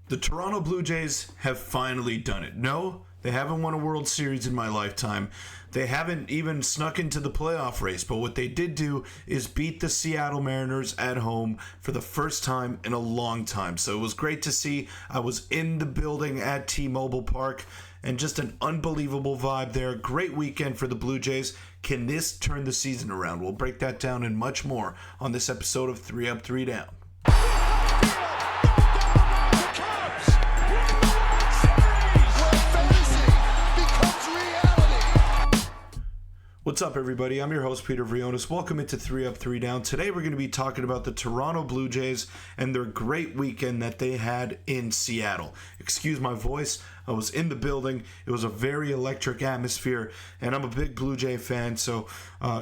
The Toronto Blue Jays have finally done it. No, they haven't won a World Series in my lifetime. They haven't even snuck into the playoff race, but what they did do is beat the Seattle Mariners at home for the first time in a long time. So it was great to see. I was in the building at T-Mobile Park, and just an unbelievable vibe there. Great weekend for the Blue Jays. Can this turn the season around? We'll break that down and much more on this episode of 3 Up, 3 Down. What's up, everybody? I'm your host, Peter Vryonis. Welcome into 3 Up, 3 Down. Today we're going to be talking about the Toronto Blue Jays and their great weekend that they had in Seattle. Excuse my voice. I was in the building. It was a very electric atmosphere, and I'm a big Blue Jay fan, so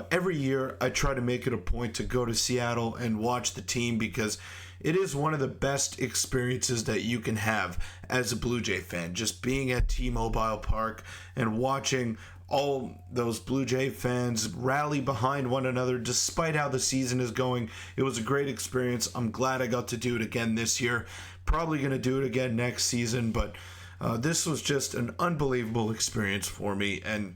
every year I try to make it a point to go to Seattle and watch the team because it is one of the best experiences that you can have as a Blue Jay fan. Just being at T-Mobile Park and watching all those Blue Jay fans rally behind one another despite how the season is going. It was a great experience. I'm glad I got to do it again this year. Probably going to do it again next season, but this was just an unbelievable experience for me. And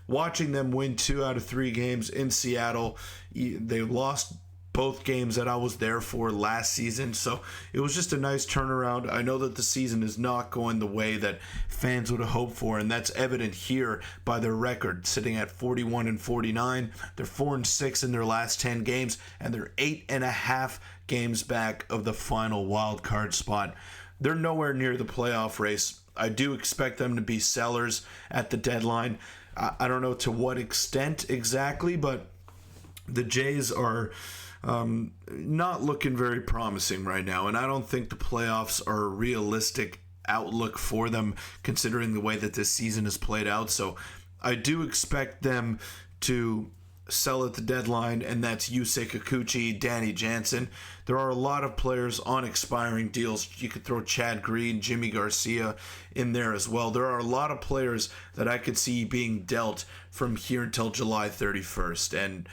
watching them win 2 out of 3 games in Seattle, they lost both games that I was there for last season, so it was just a nice turnaround. I know that the season is not going the way that fans would have hoped for, and that's evident here by their record, sitting at 41-49. They're 4-6 in their last 10 games, and they're 8.5 games back of the final wild card spot. They're nowhere near the playoff race. I do expect them to be sellers at the deadline. I don't know to what extent exactly, but the Jays are not looking very promising right now, and I don't think the playoffs are a realistic outlook for them considering the way that this season has played out. So I do expect them to sell at the deadline, and that's Yusei Kikuchi, Danny Jansen. There are a lot of players on expiring deals. You could throw Chad Green, Jimmy Garcia in there as well. There are a lot of players that I could see being dealt from here until July 31st, and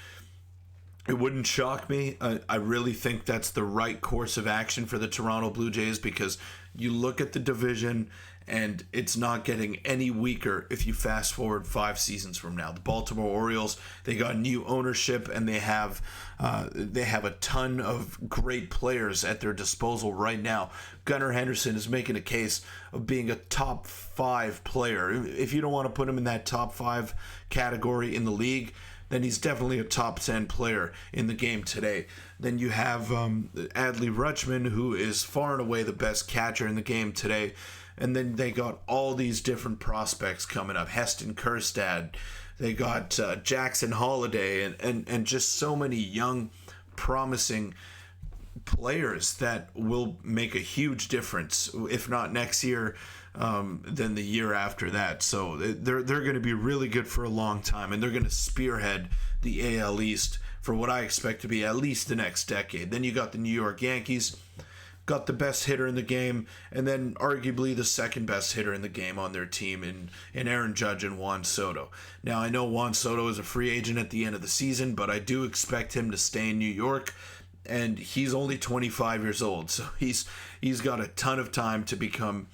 it wouldn't shock me. I really think that's the right course of action for the Toronto Blue Jays because you look at the division and it's not getting any weaker if you fast forward 5 seasons from now. The Baltimore Orioles, they got new ownership and they have a ton of great players at their disposal right now. Gunnar Henderson is making a case of being a top 5 player. If you don't want to put him in that top 5 category in the league, then he's definitely a top 10 player in the game today. Then you have Adley Rutschman, who is far and away the best catcher in the game today. And then they got all these different prospects coming up. Heston Kjerstad, they got Jackson Holiday, and just so many young, promising players that will make a huge difference, if not next year, then the year after that. So they're going to be really good for a long time, and they're going to spearhead the AL East for what I expect to be at least the next decade. Then you got the New York Yankees, got the best hitter in the game, and then arguably the second best hitter in the game on their team in Aaron Judge and Juan Soto. Now, I know Juan Soto is a free agent at the end of the season, but I do expect him to stay in New York, and he's only 25 years old, so he's got a ton of time to become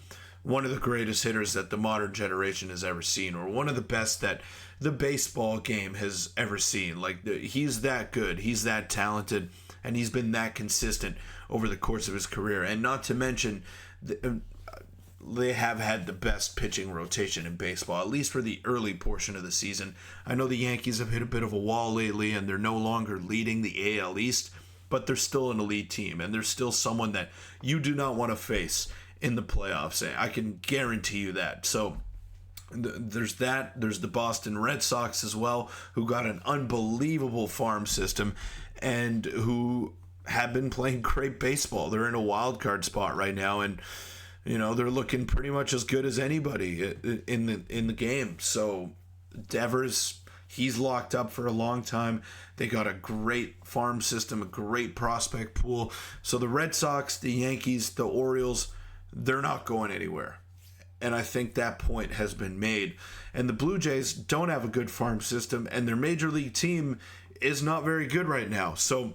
one of the greatest hitters that the modern generation has ever seen, or one of the best that the baseball game has ever seen. He's that good, he's that talented, and he's been that consistent over the course of his career. And not to mention, they have had the best pitching rotation in baseball, at least for the early portion of the season. I know the Yankees have hit a bit of a wall lately, and they're no longer leading the AL East, but they're still an elite team, and they're still someone that you do not want to face in the playoffs. I can guarantee you that. So there's that. There's the Boston Red Sox as well, who got an unbelievable farm system and who have been playing great baseball. They're in a wild card spot right now, and they're looking pretty much as good as anybody in the game. So Devers, he's locked up for a long time. They got a great farm system, a great prospect pool. So the Red Sox, the Yankees, the Orioles, they're not going anywhere. And I think that point has been made. And the Blue Jays don't have a good farm system, and their major league team is not very good right now. So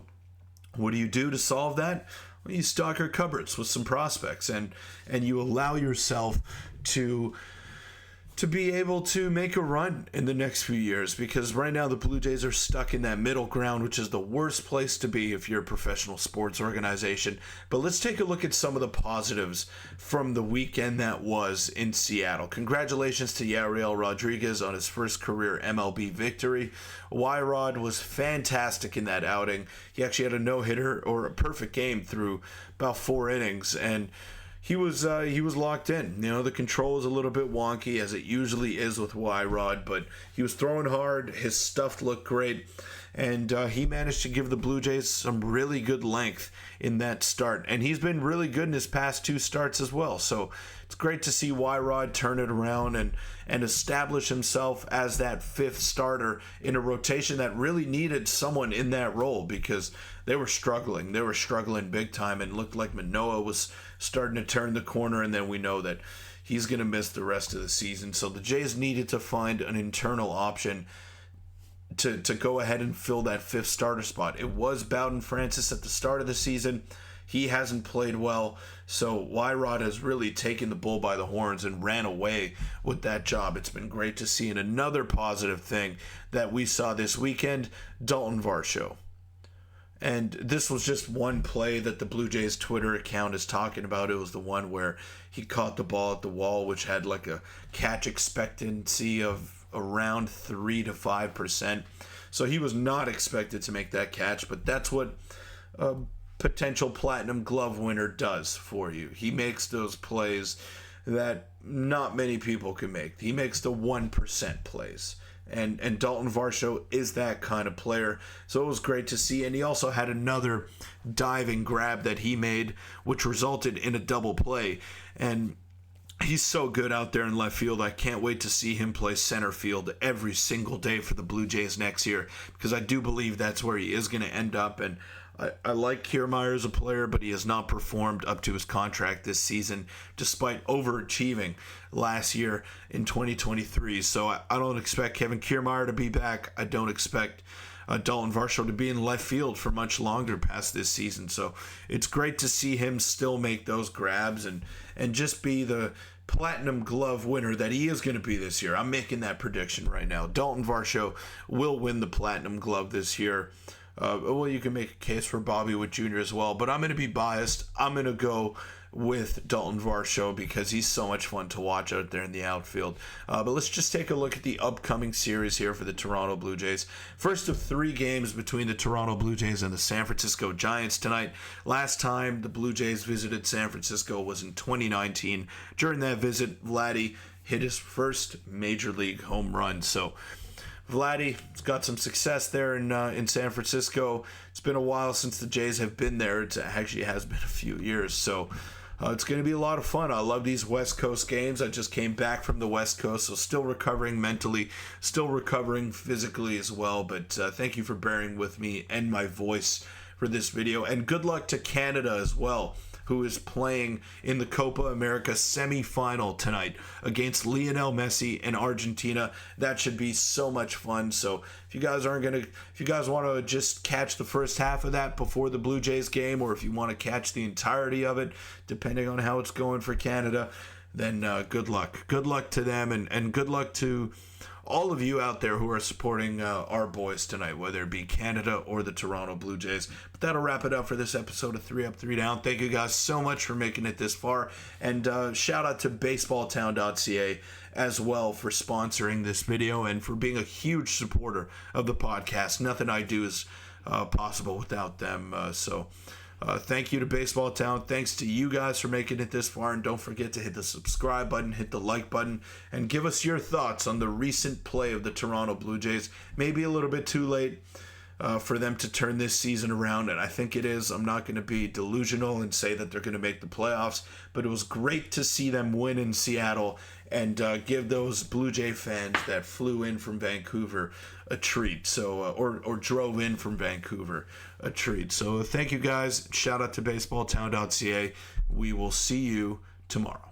what do you do to solve that? you stock our cupboards with some prospects, and you allow yourself to be able to make a run in the next few years, because right now the Blue Jays are stuck in that middle ground, which is the worst place to be if you're a professional sports organization. But let's take a look at some of the positives from the weekend that was in Seattle. Congratulations to Yariel Rodriguez on his first career MLB victory. Y-Rod was fantastic in that outing. He actually had a no-hitter, or a perfect game through about 4 innings, and he was locked in. You know, the control was a little bit wonky, as it usually is with Y-Rod, but he was throwing hard. His stuff looked great, and he managed to give the Blue Jays some really good length in that start. And he's been really good in his past 2 starts as well. So it's great to see Y-Rod turn it around and establish himself as that 5th starter in a rotation that really needed someone in that role, because they were struggling. They were struggling big time, and looked like Manoah was starting to turn the corner, and then we know that he's going to miss the rest of the season. So the Jays needed to find an internal option to go ahead and fill that 5th starter spot. It was Bowden Francis at the start of the season. He hasn't played well, so Y-Rod has really taken the bull by the horns and ran away with that job. It's been great to see. And another positive thing that we saw this weekend, Dalton Varsho. And this was just one play that the Blue Jays Twitter account is talking about. It was the one where he caught the ball at the wall, which had like a catch expectancy of around 3 to 5%. So he was not expected to make that catch, but that's what a potential Platinum Glove winner does for you. He makes those plays that not many people can make. He makes the 1% plays. And Dalton Varsho is that kind of player. So it was great to see. And he also had another diving grab that he made, which resulted in a double play. And he's so good out there in left field. I can't wait to see him play center field every single day for the Blue Jays next year, because I do believe that's where he is going to end up. And I like Kiermaier as a player, but he has not performed up to his contract this season, despite overachieving last year in 2023. So I don't expect Kevin Kiermaier to be back. I don't expect Dalton Varsho to be in left field for much longer past this season. So it's great to see him still make those grabs and just be the Platinum Glove winner that he is going to be this year. I'm making that prediction right now. Dalton Varsho will win the Platinum Glove this year. Well, you can make a case for Bobby Witt Jr. as well, but I'm going to be biased. I'm going to go with Dalton Varsho because he's so much fun to watch out there in the outfield. But let's just take a look at the upcoming series here for the Toronto Blue Jays. First of 3 games between the Toronto Blue Jays and the San Francisco Giants tonight. Last time the Blue Jays visited San Francisco was in 2019. During that visit, Vladdy hit his first major league home run. So Vladdy's got some success there in San Francisco. It's been a while since the Jays have been there. It actually has been a few years. So it's going to be a lot of fun. I love these West Coast games. I just came back from the West Coast, so still recovering mentally, still recovering physically as well. But thank you for bearing with me and my voice for this video. And good luck to Canada as well, who is playing in the Copa America semifinal tonight against Lionel Messi and Argentina. That should be so much fun. So if you guys want to just catch the first half of that before the Blue Jays game, or if you want to catch the entirety of it, depending on how it's going for Canada, then good luck. Good luck to them, and good luck to all of you out there who are supporting our boys tonight, whether it be Canada or the Toronto Blue Jays. But that'll wrap it up for this episode of 3 Up, 3 Down. Thank you guys so much for making it this far. And shout out to baseballtown.ca as well for sponsoring this video and for being a huge supporter of the podcast. Nothing I do is possible without them. So thank you to Baseball Town. Thanks to you guys for making it this far. And don't forget to hit the subscribe button, hit the like button, and give us your thoughts on the recent play of the Toronto Blue Jays. Maybe a little bit too late for them to turn this season around, and I think it is. I'm not going to be delusional and say that they're going to make the playoffs, but it was great to see them win in Seattle and give those Blue Jay fans that flew in from Vancouver a treat. So or drove in from Vancouver a treat. So thank you guys. Shout out to baseballtown.ca. We will see you tomorrow.